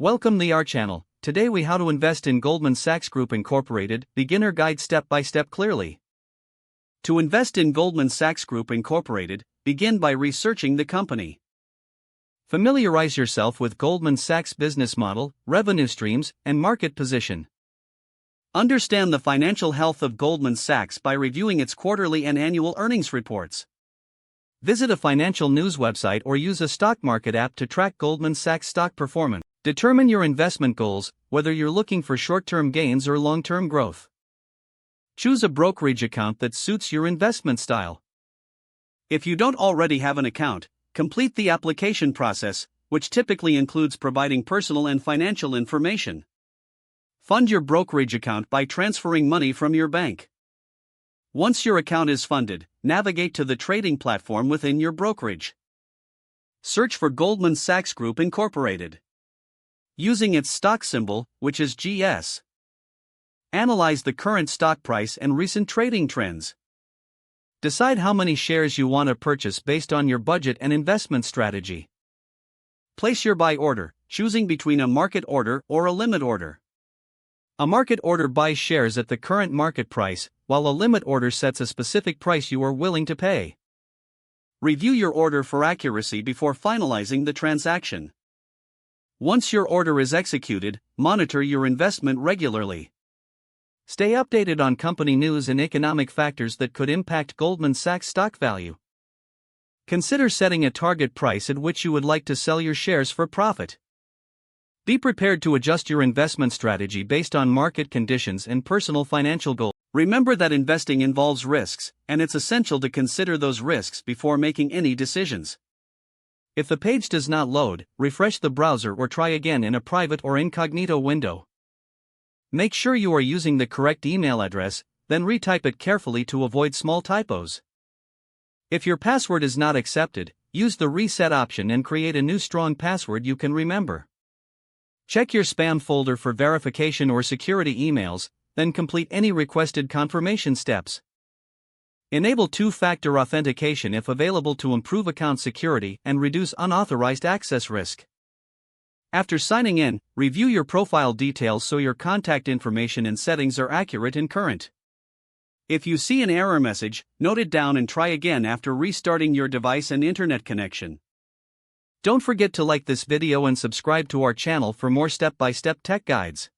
Welcome to our channel. Today we how to invest in Goldman Sachs Group Incorporated, beginner guide step by step clearly. To invest in Goldman Sachs Group Incorporated, begin by researching the company. Familiarize yourself with Goldman Sachs' business model, revenue streams, and market position. Understand the financial health of Goldman Sachs by reviewing its quarterly and annual earnings reports. Visit a financial news website or use a stock market app to track Goldman Sachs stock performance. Determine your investment goals, whether you're looking for short-term gains or long-term growth. Choose a brokerage account that suits your investment style. If you don't already have an account, complete the application process, which typically includes providing personal and financial information. Fund your brokerage account by transferring money from your bank. Once your account is funded, navigate to the trading platform within your brokerage. Search for Goldman Sachs Group Incorporated. Using its stock symbol, which is GS. Analyze the current stock price and recent trading trends. Decide how many shares you want to purchase based on your budget and investment strategy. Place your buy order, choosing between a market order or a limit order. A market order buys shares at the current market price, while a limit order sets a specific price you are willing to pay. Review your order for accuracy before finalizing the transaction. Once your order is executed, monitor your investment regularly. Stay updated on company news and economic factors that could impact Goldman Sachs stock value. Consider setting a target price at which you would like to sell your shares for profit. Be prepared to adjust your investment strategy based on market conditions and personal financial goals. Remember that investing involves risks, and it's essential to consider those risks before making any decisions. If the page does not load, refresh the browser or try again in a private or incognito window. Make sure you are using the correct email address, then retype it carefully to avoid small typos. If your password is not accepted, use the reset option and create a new strong password you can remember. Check your spam folder for verification or security emails, then complete any requested confirmation steps. Enable two-factor authentication if available to improve account security and reduce unauthorized access risk. After signing in, review your profile details so your contact information and settings are accurate and current. If you see an error message, note it down and try again after restarting your device and internet connection. Don't forget to like this video and subscribe to our channel for more step-by-step tech guides.